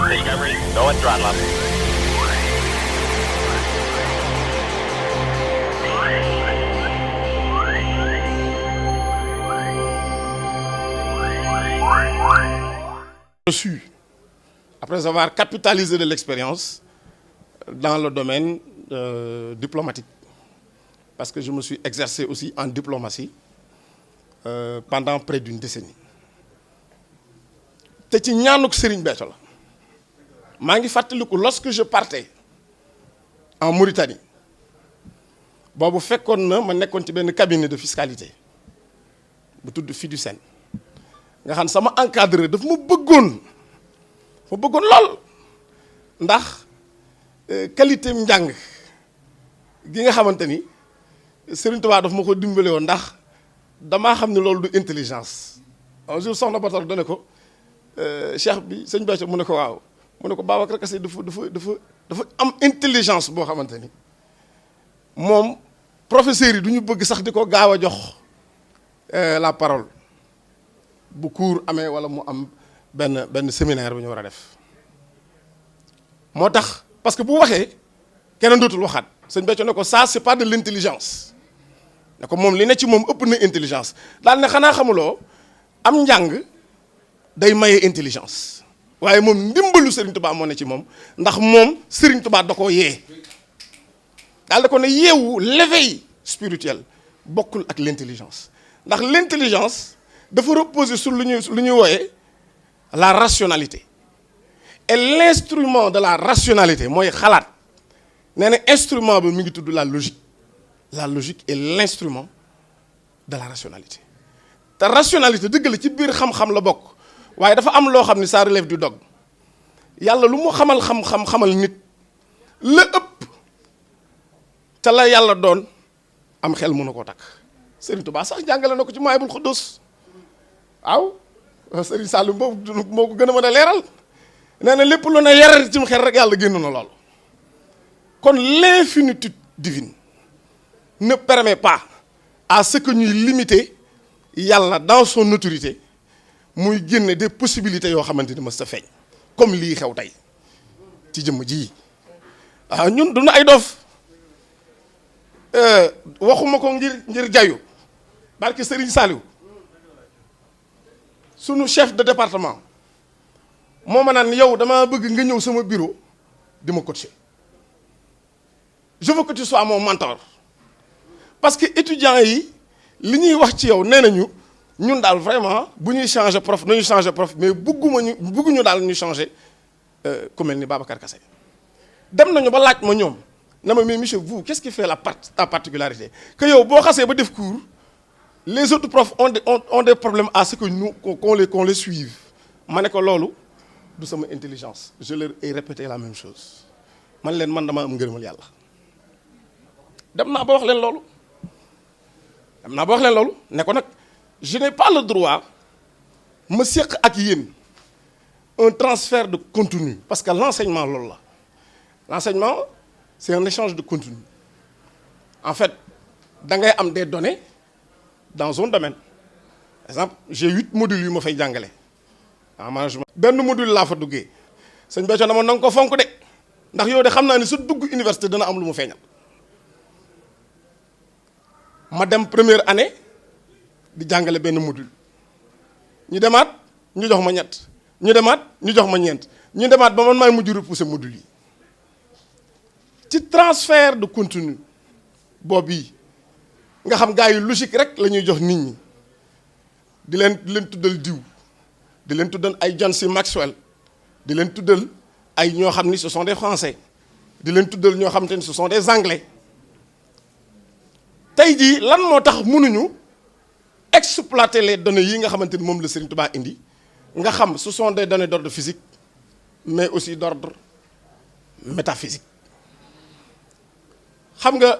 Discovery, go and throttle up. Reçu, après avoir capitalisé de l'expérience dans le domaine diplomatique, parce que je me suis exercé aussi en diplomatie pendant près d'une décennie. te ci ñaanuk Serigne Béthio la maa ngi fàttaliku lorsque je partais en Mauritanie boobu fekkoon na ma nekkoon ci benn cabinet de fiscalité bu tudd Fiducène nga xam sama encadreur daf ma bëggoon lool ndax qualité njàng gi nga xamante ni Serigne Touba daf ma ko dimbale woon ndax damaa xam ne loolu du intelligence un jour soxna Bator dane ko cheikh bi sëñ Béthio mu ne ko waaw mu ne ko Babacar Kassé dafa am intelligence boo xamante ni moom professeurs yi du ñu bëgg sax di ko gaaw a jox la parole bu cours amee wala mu am benn séminaire bu ñu war a def moo tax parce que bu waxee keneen dootul waxaat sëñ Béthio ne ko ça c'est pas de l'intelligence ne ko moom li ne ci moom ëpp na intelligence daal ne xanaa xamuloo am njàng day maye intelligence waaye moom ndimbalu Serigne Touba moo ne ci moom ndax moom Serigne Touba da koo yee daal da ko ne yeewu l'éveil spirituel bokkul ak l'intelligence ndax l'intelligence dafa reposer sur lu ñuy wooyee la rationalité et l'instrument de la rationalité mooy xalaat nee na instrument bi mi ngi tudd la logique est l'instrument de la rationalité te rationalité dëgg la ci biir xam-xam la bokk waaye dafa am loo xam ni ça relève du dogme yàlla lu mu xamal nit la ëpp te la yàlla doon am xel mënu koo takk Serigne Touba sax jàngale na ko ci Mawaahibul Quddus waaw Serigne Saliou boobu moo ko gën a mën a leeral nee na lépp lu ne yarar ci xel rek yàlla génn na lool kon l'infinitude divine ne permet pas à ce que ñuy limiter yàlla dans son autorité muy génne des possibilités yoo xamante ni mës ta feeñ comme lii xew tey ci jëmm ji waaw ñun duñu ay dof waxuma ko ngir jayu barke Serigne Saliou sunu chef de département moo ma naan yow dama bëgg nga ñëw sama bureau di ma coacher je veux que tu sois mon mentor parce que étudiants yi li ñuy wax ci yow nee nañu ñun daal vraiment bu ñuy changer prof nañu changer prof mais bëgguñu daal ñu changer ku mel ni Babacar Kassé dem nañu ba laaj ma ñoom na ma mais monsieur vous qu'est-ce qui fait ta particularité que yow boo xasee ba def cours les autres profs ont des problèmes à ce que nous qu'on les suive ma ne ko loolu du sama intelligence je leur ai répété la même chose man leen man dama am ngërëmal yàlla dem naa ba wax leen loolu ne ko nag je n'ai pas le droit ma séq ak yéen un transfert de contenu parce que l'enseignement loolu la l'enseignement c'est un échange de contenu en fait da ngay am des données dans un domaine par exemple j'ai 8 modules yu ma fay jàngale en management benn module laa fa duggee sëñ Béthio na ma nanga ko fonk de ndax yow de xam naa ni sa dugg université dana am lu mu feeñal ma dem première année di jàngale benn module ñu demaat ñu jox ma ñett ñu demaat ñu jox ma ñeent ñu demaat ba man maay mujj repousser module yi ci transfert de contenu boobu yi nga xam gars yi logique rek la ñuy jox nit ñi di leen tuddal diw di leen tuddal ay John C. Maxwell di leen tuddal ay ñoo xam ni ce sont des français di leen tuddal ñoo xam te ni ce sont des anglais tey jii lan moo tax mënuñu exploiter les données yi nga xamante ni moom la Serigne Touba indi nga xam ce sont des données d'ordre physique mais aussi d'ordre métaphysique xam nga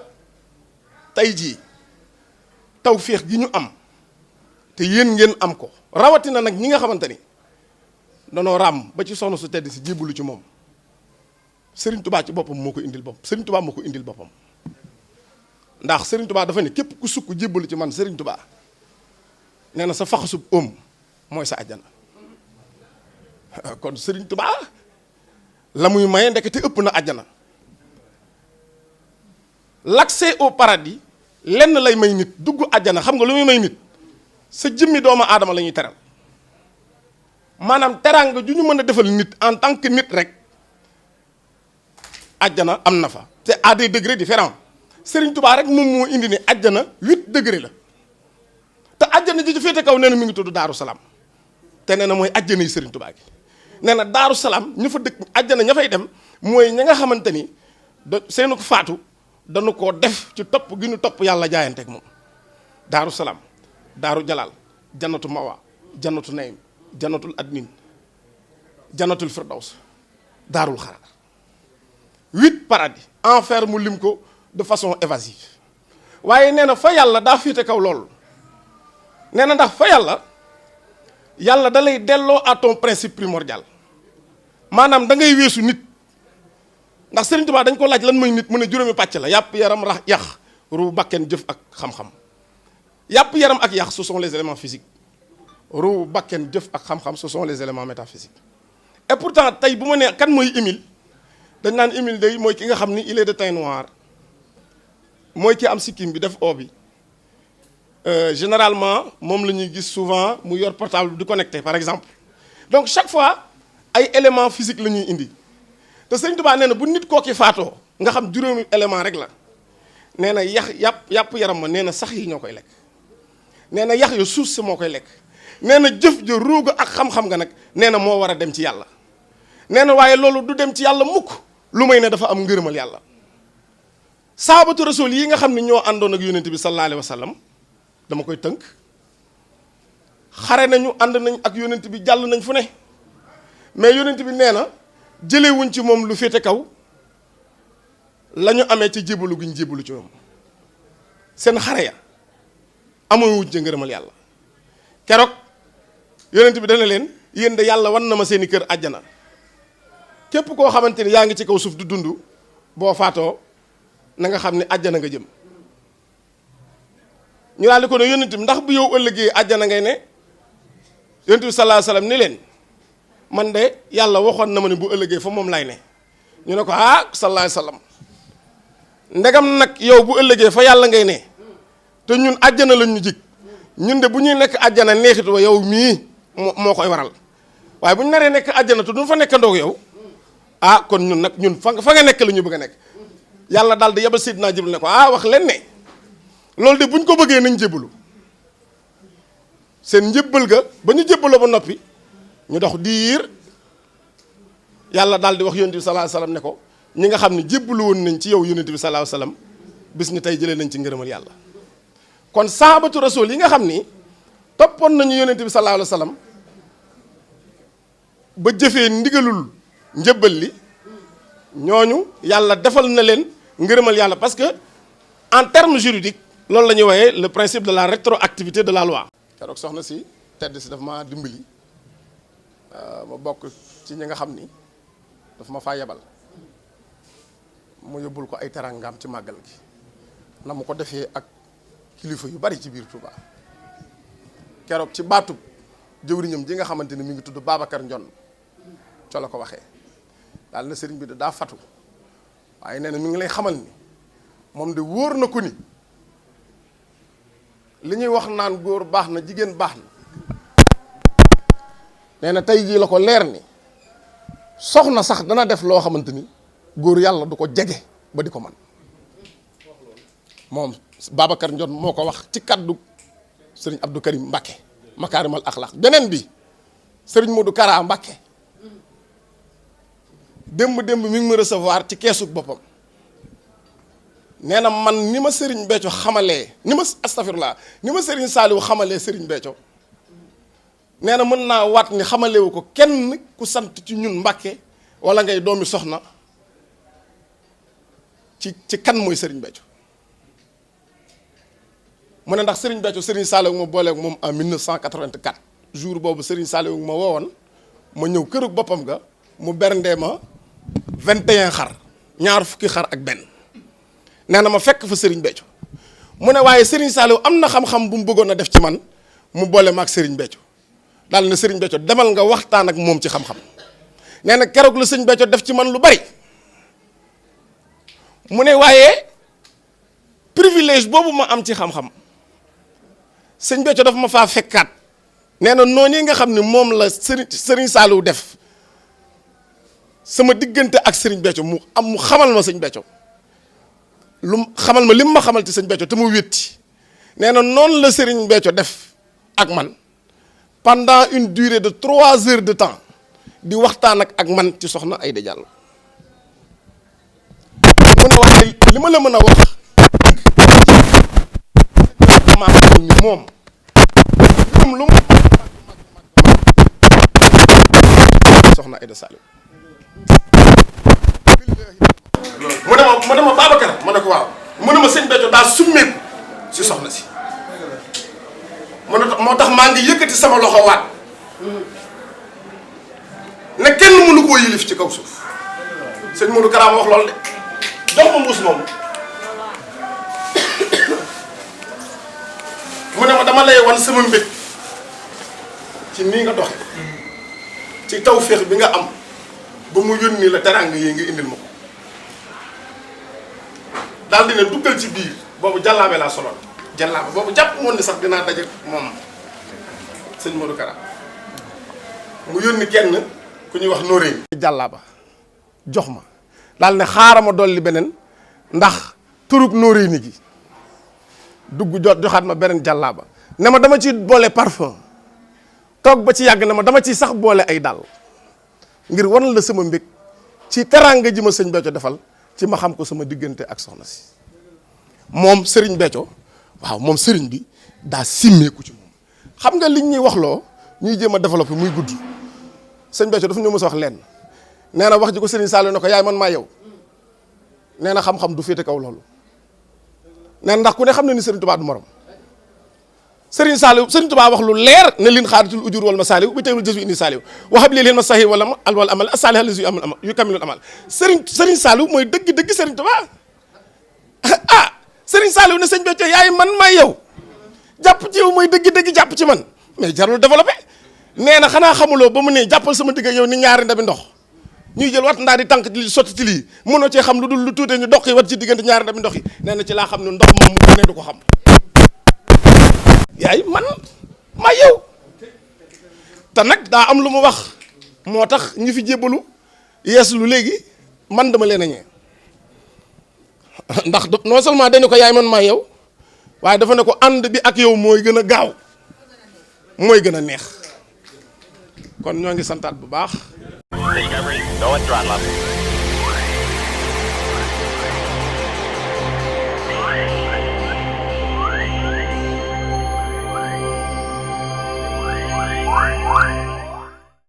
tey jii tawféex gi ñu am te yéen ngeen am ko rawatina nag ñi nga xamante ni danoo raam ba ci soxna su tedd si jébbalu ci moom Serigne Touba ci boppam moo ko indil boppam Serigne Touba moo ko indil boppam ndax Serigne Touba dafa ne képp ku sukk jébbalu ci man Serigne Touba nee na sa faxasub mooy sa àjjana kon Serigne Touba la muy maye ndekete ëpp na àjjana. L'accès au paradis lenn lay may nit dugg àjjana xam nga lu muy may nit sa jëmmi doomu aadama la ñuy teral maanaam teraanga ju ñu mën a defal nit en tant que nit rek àjjana am na fa te à des degrés différents. Serigne Touba rek moom moo indi ne àjjana 8 degrés la te àjjana ji ci féete kaw nee na mi ngi tudd Daaru Salaam te nee na mooy àjjana yi Serigne Touba gi nee na Daaru Salaam ñu fa dëkk àjjana ña fay dem mooy ña nga xamante ni seenu ko faatu dañu koo def ci topp gi ñu topp yàlla jaayanteeg moom. Daaru Salaam Daaru Jalaal Jannatu Mawa Jannatu Naym Jannatul Adnin Jannatul Firdaws Daarul Xaraar 8 paradis enfer mu lim ko de façon évasive waaye nee na fa yàlla daa féete kaw loolu nee na ndax fa yàlla da lay delloo à ton principe primordial maanaam da ngay weesu nit ndax Serigne Touba dañ ko laaj lan mooy nit mu ne juróomi pàcc la yàpp yaram rax yax ru bakken jëf ak xam-xam yàpp yaram ak yax ce sont les éléments physiques ru bakken jëf ak xam-xam ce sont les éléments métaphysiques et pourtant tey bu ma nee kan mooy Émile dañ naan Émile day mooy ki nga xam ni il est de teint noir mooy ki am sikkim bi def o bi généralement moom la ñuy gis souvent mu yor portable di connecté par exemple donc chaque fois ay éléments physiques la ñuy indi te Sëñ Tuubaa nee na bu nit kooki faatoo nga xam juróomi élément rek la nee na yàpp yaram ma nee na sax yi ñoo koy lekk nee na yax yu suuf si moo koy lekk nee na jëf ja ruuga ak xam-xam nga nag nee na moo war a dem ci yàlla nee na waaye loolu du dem ci yàlla mukk lu may ne dafa am ngërëmal yàlla. saabatu rasul yi nga xam ne ñoo àndoon ak yonent bi sallallahu alayhi wa sallam dama koy tënk xare nañu ànd nañ ak yonent bi jàll nañ fu ne mais yonent bi nee na jëlewuñ ci moom lu féete kaw la ñu amee ci jébalu gi ñu jébalu ci moom seen xare ya amuñ ci ngërëmal yàlla. keroog yonent bi dana leen yéen de yàlla wan na ma seeni kër àjjana képp koo xamante ni yaa ngi ci kaw suuf du dund boo faatoo na nga xam ne àjjana nga jëm. ñu daal di ko ne yonent bi ndax bu yow ëllëgee àjjana ngay ne yonent bi sallallahu alayhi wasallam ni leen man de yàlla waxoon na ma ne bu ëllëgee fa moom lay ne. ñu ne ko ah sallallahu alayhi wasallam ndegam nag yow bu ëllëgee fa yàlla ngay ne te ñun àjjana lañ ñu jig ñun de bu ñuy nekk àjjana neexitu wa yow mii moo koy waral waaye bu ñu naree nekk àjjana te duñ fa nekkandoog yow ah kon ñun nag ñun fa nga nekk la ñu bëgg a nekk. yàlla daal di yebal Seydina Jibril ne ko ah wax leen ne loolu de bu ñu ko bëggee nañ jébbalu seen njébbal ga ba ñu jébbaloo ba noppi ñu dox diir yàlla daal di wax yonent bi sallallahu alayhi wasallam ne ko ñi nga xam ne jébbalu woon nañ ci yow yonent bi sallallahu alayhi wasallam bis ni tey jëlee nañ ci ngërëmal yàlla. kon sahabatu rasul yi nga xam ni toppoon nañu yonent bi sallallahu alayhi wasallam ba jëfee ndigalul njëbbal li ñooñu yàlla defal na leen ngërëmal yàlla parce que en termes juridiques loolu la ñuy wooyee le principe de la rétroactivité de la loi. keroog soxna si tedd si daf ma dimbali ma bokk ci ñi nga xam ni daf ma faa yebal mu yóbbul ko ay terangam ci màggal gi na mu ko defee ak kilifa yu bari ci biir Touba keroog ci baatub jëwriñam ji nga xamante ni mi ngi tudd Babacar Ndion co la ko waxee daal na sëriñ bi daa fatu waaye nee na mi ngi lay xamal ni moom de wóor na ko ni li ñuy wax naan góor baax na jigéen baax na nee na tey jii la ko leer ni soxna sax dana def loo xamante ni góor yàlla du ko jege ba di ko man moom Babacar Ndion moo ko wax ci kaddu sëriñ Abdou Karim Mbacké makaarimal axlaq beneen bi sëriñ Modou Kara Mbacké démb mi ngi ma recevoir ci keesu boppam nee na man ni ma Serigne Béthio xamalee ni ma Serigne Saliou xamalee Serigne Béthio nee na mën naa waat ni xamalewu ko kenn ku sant ci ñun Mbacké wala ngay doomi soxna ci kan mooy Serigne Béthio mu ne ndax Serigne Béthio Serigne Saliou ma booleeg moom en 1984 jour boobu Serigne Saliou ma woowoon ma ñëw kërug boppam ga mu berndee ma 21 xar ñaar fukki xar ak benn nee na ma fekk fa Serigne Béthio mu ne waaye Serigne Saliou am na xam-xam bu mu bëggoon a def ci man mu boole ma ak Serigne Béthio daal na Serigne Béthio demal nga waxtaan ak moom ci xam-xam nee na keroog la sëñ Béthio def ci man lu bari mu ne waaye privilège boobu ma am ci xam-xam sëñ Béthio dafa ma faa fekkaat nee na noonu yi nga xam ne moom la Serigne Saliou def sama diggante ak Serigne Béthio mu xamal ma sëñ Béthio xamal ma lim ma xamal ci sëñ Béthio te mu wétti nee na noonu la Serigne Béthio def ak man pendant une durée de 3 heures de temps di waxtaan ak man ci soxna Aïda Diallo mu ne wax li ma la mën a wax maa xam ni moom lu mu soxna Aïda Saliou mu ne ma Babacar ma ne ko waaw mu ne ma sëñ Béthio daa summeeku si soxna si moo tax maa ngi yëkkati sama loxo waat ne kenn mënu koo yilif ci kaw suuf sëñ Modou Kara wax loolu de jox ma mbuus moom mu ne ma dama lay wan sama mbég ci nii nga doxe ci tawféex bi nga am ba mu yónni la teraanga yi nga indil ma ko daal di ne duggal ci biir boobu jàllaabe laa soloon jàllaabe boobu jàpp moon ni sax dinaa daje moom sëñ Modou Kara mu yónni kenn ku ñuy wax nóoréen jàllaaba jox ma daal ne xaaral ma dolli beneen ndax turug nóoréeni gi dugg joxaat ma beneen jàllaaba ne ma dama ci boole parfum toog ba ci yàgg ne ma dama ci sax boole ay dàll ngir wan la sama mbég ci teraanga ji ma sëñ Béthio defal ci ma xam ko sama diggante ak soxna si moom sëriñ Béthio waaw moom sëriñ bi daa simmeeku ci moom xam nga liñ ñuy wax loo ñuy jéem a développé muy gudd sëñ Béthio dafa ñu mës a wax lenn nee na wax ji ko sëriñ Saliou ne ko yaay man maa yow nee na xam-xam du féete kaw loolu nee na ndax ku ne xam ne ni sëriñ Touba du morom sëriñ Touba wax lu leer ne lin xaaratul ujur wal masaliw bi teewul jësu indi Saliou waxab lii leen ma saxi wala wal amal asali alazi yu kamilul amal sëriñ Saliou mooy dëgg sëriñ Touba ah sëriñ Saliou ne sëñ Béthio yaay man maa yow jàpp ci yow mooy dëgg jàpp ci man mais jarul développé nee na xanaa xamuloo ba mu ne jàppal sama digg yow ni ñaari ndabi ndox ñuy jël wat ndaa di tànk di sotti ci lii mënoo cee xam lu dul lu tuute ñu dox yi wat ci diggante ñaari ndabi ndox yi nee na ci laa xam ne ndox moom mu ne du ko xam yaay man maa yow te nag daa am lu mu wax moo tax ñi fi jébbalu yees lu léegi man dama leen a ñee ndax non seulement dañu ko yaay man maa yow waaye dafa ne ko ànd bi ak yow mooy gën a gaaw mooy gën a neex kon ñoo ngi santaat bu baax.